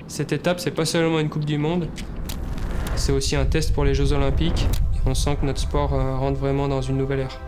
Cette étape, c'est pas seulement une Coupe du Monde, c'est aussi un test pour les Jeux Olympiques. Et on sent que notre sport rentre vraiment dans une nouvelle ère.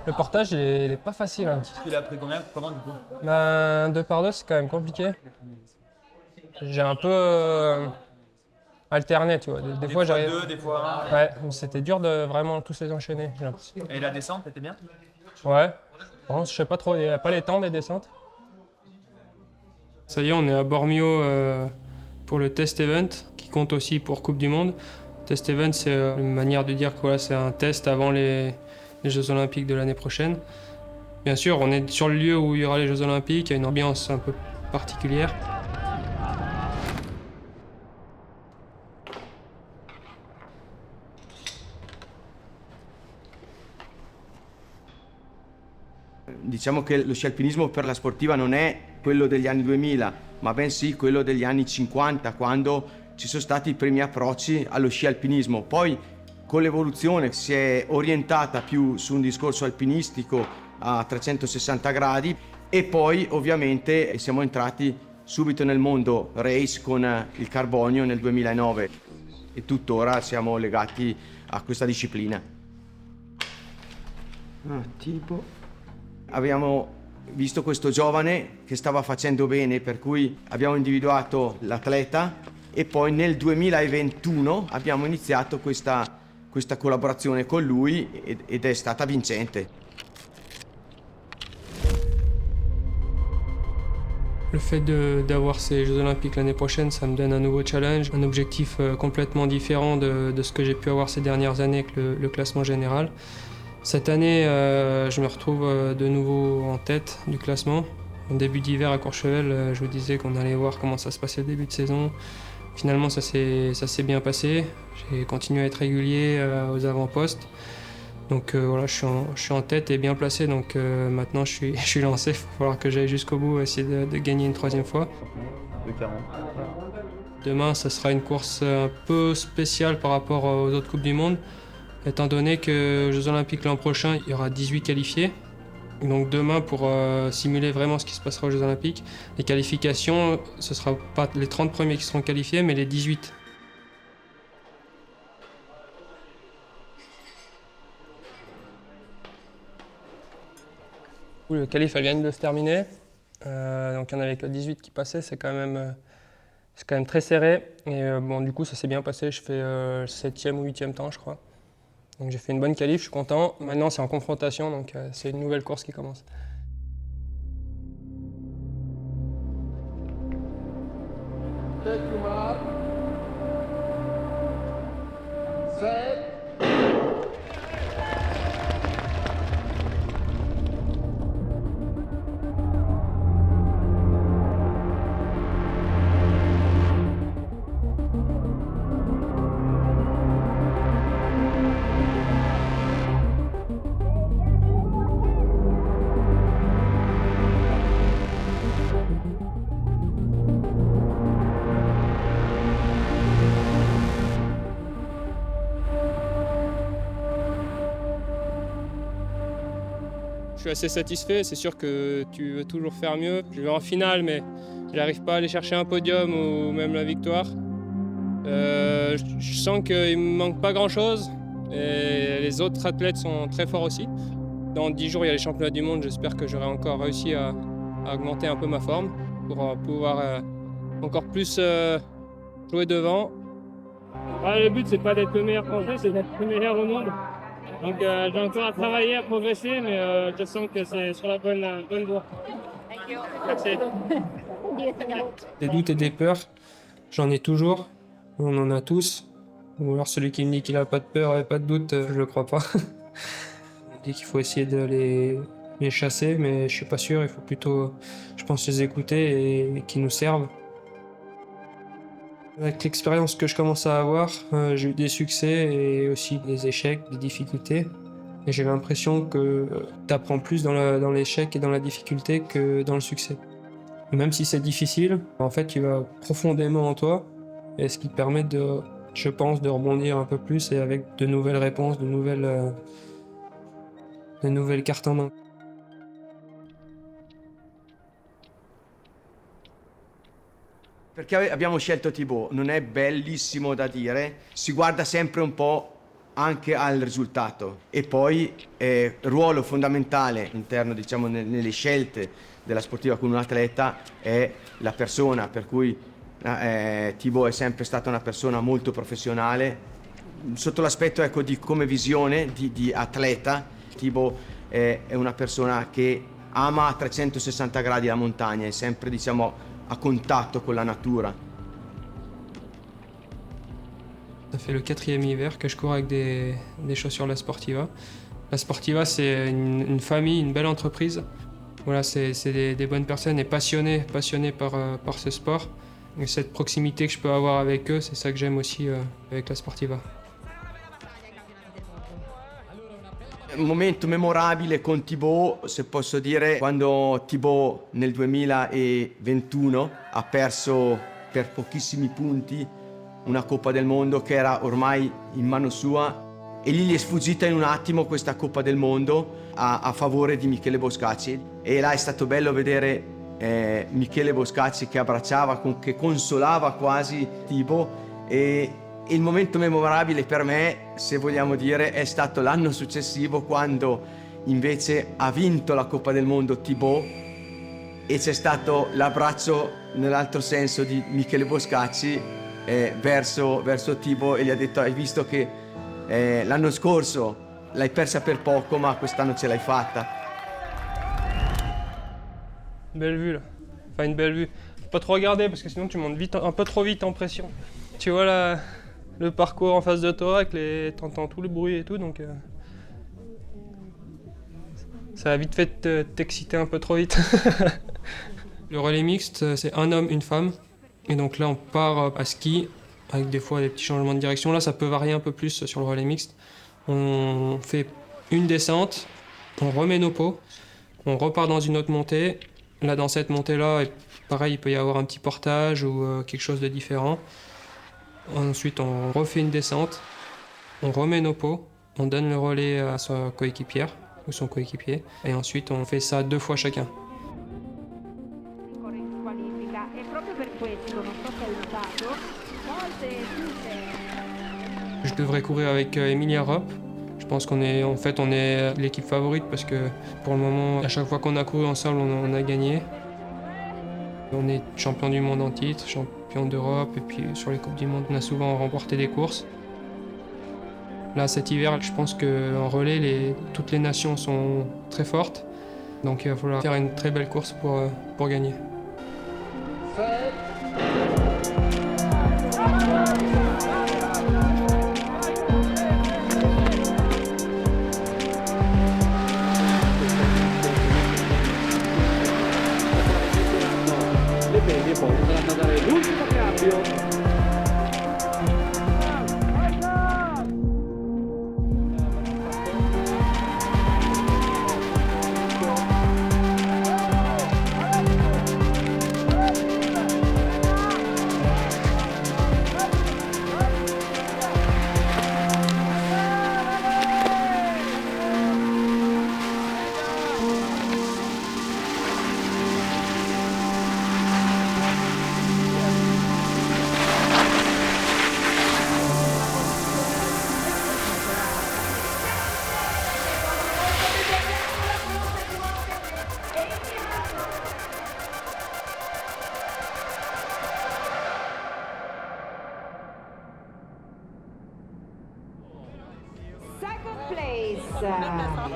Le portage, il est pas facile. Hein. Tu l'as pris comment du coup? Ben, 2 par 2, c'est quand même compliqué. J'ai un peu alterné, tu vois. Des fois, fois j'arrive. deux, des fois un. Ouais, c'était dur de vraiment tous les enchaîner, j'ai l'impression. Et la descente, t'étais bien? Ouais. Bon, je sais pas trop, il n'y a pas les temps des descentes. Ça y est, on est à Bormio pour le test event, qui compte aussi pour Coupe du Monde. Test event, c'est une manière de dire que voilà, c'est un test avant les Jeux Olympiques de l'année prochaine. Bien sûr, on est sur le lieu où il y aura les Jeux Olympiques, il y a une ambiance un peu particulière. Diciamo che lo sci alpinismo per la sportiva non è quello degli anni 2000, ma bensì quello degli anni 50, quando ci sono stati i primi approcci allo sci alpinismo. Poi con l'evoluzione si è orientata più su un discorso alpinistico a 360 gradi e poi ovviamente siamo entrati subito nel mondo race con il carbonio nel 2009 e tuttora siamo legati a questa disciplina. Abbiamo visto questo giovane che stava facendo bene, per cui abbiamo individuato l'atleta e poi nel 2021 abbiamo iniziato questa collaborazione con lui ed è stata vincente. Le fait d'avoir ces Jeux Olympiques l'année prochaine, ça me donne un nouveau challenge, un objectif complètement différent de ce que j'ai pu avoir ces dernières années avec le classement général. Cette année, je me retrouve de nouveau en tête du classement. Au début d'hiver à Courchevel, je vous disais qu'on allait voir comment ça se passait au début de saison. Finalement, ça s'est bien passé. J'ai continué à être régulier aux avant-postes. Donc voilà, je suis en tête et bien placé. Donc maintenant, je suis lancé. Il va falloir que j'aille jusqu'au bout, essayer de gagner une 3e fois. Demain, ça sera une course un peu spéciale par rapport aux autres Coupes du Monde. Étant donné que aux Jeux Olympiques l'an prochain, il y aura 18 qualifiés. Donc demain, pour simuler vraiment ce qui se passera aux Jeux Olympiques, les qualifications, ce ne sera pas les 30 premiers qui seront qualifiés, mais les 18. Le qualif, elle vient de se terminer. Donc il n'y en avait que 18 qui passaient, c'est quand même très serré. Et bon, du coup, ça s'est bien passé. Je fais 7e ou 8e temps, je crois. Donc j'ai fait une bonne qualif, je suis content. Maintenant, c'est en confrontation, donc c'est une nouvelle course qui commence. Je suis assez satisfait, c'est sûr que tu veux toujours faire mieux. Je vais en finale, mais je n'arrive pas à aller chercher un podium ou même la victoire. Je sens qu'il ne me manque pas grand-chose et les autres athlètes sont très forts aussi. Dans 10 jours, il y a les championnats du monde, j'espère que j'aurai encore réussi à augmenter un peu ma forme pour pouvoir encore plus jouer devant. Le but, c'est pas d'être le meilleur français, c'est d'être le meilleur au monde. Donc j'ai encore à travailler, à progresser, mais je sens que c'est sur la bonne voie. Merci. Des doutes et des peurs, j'en ai toujours. On en a tous. Ou alors celui qui me dit qu'il n'a pas de peur et pas de doute, je le crois pas. On dit qu'il faut essayer de les chasser, mais je suis pas sûr. Il faut plutôt, je pense, les écouter et qu'ils nous servent. Avec l'expérience que je commence à avoir, j'ai eu des succès et aussi des échecs, des difficultés. Et j'ai l'impression que tu apprends plus dans l'échec et dans la difficulté que dans le succès. Et même si c'est difficile, en fait, tu vas profondément en toi, et ce qui te permet de je pense, de rebondir un peu plus et avec de nouvelles réponses, de nouvelles cartes en main. Perché abbiamo scelto Thibaut? Non è bellissimo da dire, si guarda sempre un po' anche al risultato e poi ruolo fondamentale all'interno, diciamo, nelle scelte della sportiva con un atleta è la persona, per cui Thibaut è sempre stata una persona molto professionale sotto l'aspetto, ecco, di come visione di atleta. Thibaut è una persona che ama a 360 gradi la montagna, è sempre, diciamo, a contatto con la natura. Ça fait le 4e hiver que je cours avec des chaussures La Sportiva. La Sportiva, c'est une famille, une belle entreprise. Voilà, c'est des bonnes personnes et passionnés par ce sport. Et cette proximité que je peux avoir avec eux, c'est ça que j'aime aussi avec La Sportiva. Un momento memorabile con Thibaut, se posso dire, quando Thibaut nel 2021 ha perso per pochissimi punti una Coppa del Mondo che era ormai in mano sua e gli è sfuggita in un attimo questa Coppa del Mondo a favore di Michele Boscacci, e là è stato bello vedere Michele Boscacci che abbracciava, che consolava quasi Thibaut, e il momento memorabile per me, se vogliamo dire, è stato l'anno successivo quando invece ha vinto la Coppa del Mondo Thibaut e c'è stato l'abbraccio nell'altro senso di Michele Boscacci verso Thibaut e gli ha detto: hai visto che l'anno scorso l'hai persa per poco ma quest'anno ce l'hai fatta. Belle vue là, enfin une belle vue. Faut pas trop regarder parce que sinon tu montes vite, un peu trop vite en pression. Tu vois le parcours en face de toi, t'entends tout le bruit et tout, donc ça a vite fait t'exciter un peu trop vite. Le relais mixte, c'est un homme, une femme, et donc là on part à ski, avec des fois des petits changements de direction. Là ça peut varier un peu plus sur le relais mixte. On fait une descente, on remet nos pots, on repart dans une autre montée. Là dans cette montée-là, pareil, il peut y avoir un petit portage ou quelque chose de différent. Ensuite, on refait une descente, on remet nos pots, on donne le relais à sa coéquipière ou son coéquipier, et ensuite on fait ça 2 fois chacun. Je devrais courir avec Emilia Rupp. Je pense qu'on est l'équipe favorite parce que pour le moment, à chaque fois qu'on a couru ensemble, on a gagné. On est champion du monde en titre, champion d'Europe, et puis sur les Coupes du Monde, on a souvent remporté des courses. Là, cet hiver, je pense qu'en relais, toutes les nations sont très fortes. Donc il va falloir faire une très belle course pour gagner.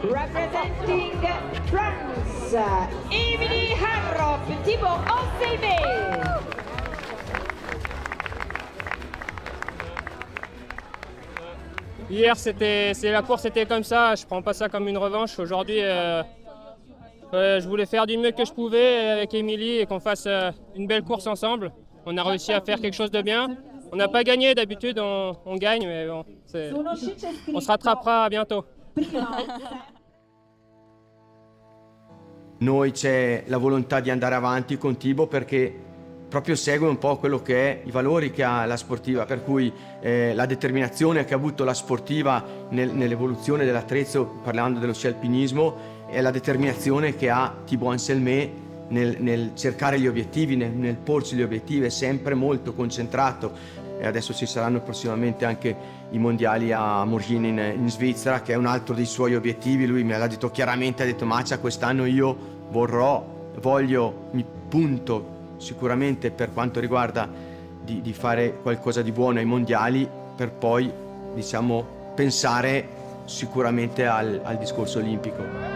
Representing France, Emilia Rupp, Thibaut Hossein. Hier, la course était comme ça, je prends pas ça comme une revanche. Aujourd'hui, je voulais faire du mieux que je pouvais avec Émilie et qu'on fasse une belle course ensemble. On a réussi à faire quelque chose de bien. On n'a pas gagné, d'habitude on gagne, mais bon, on se rattrapera bientôt. Noi c'è la volontà di andare avanti con Thibaut perché proprio segue un po' quello che è i valori che ha la sportiva, per cui la determinazione che ha avuto la sportiva nell'evoluzione dell'attrezzo, parlando dello sci alpinismo, e la determinazione che ha Thibaut Anselmet nel cercare gli obiettivi, nel porsi gli obiettivi, è sempre molto concentrato. E adesso ci saranno prossimamente anche i mondiali a Morgine in Svizzera, che è un altro dei suoi obiettivi. Lui me l'ha detto chiaramente, ha detto Macia, quest'anno io mi punto sicuramente per quanto riguarda di fare qualcosa di buono ai mondiali, per poi, diciamo, pensare sicuramente al discorso olimpico.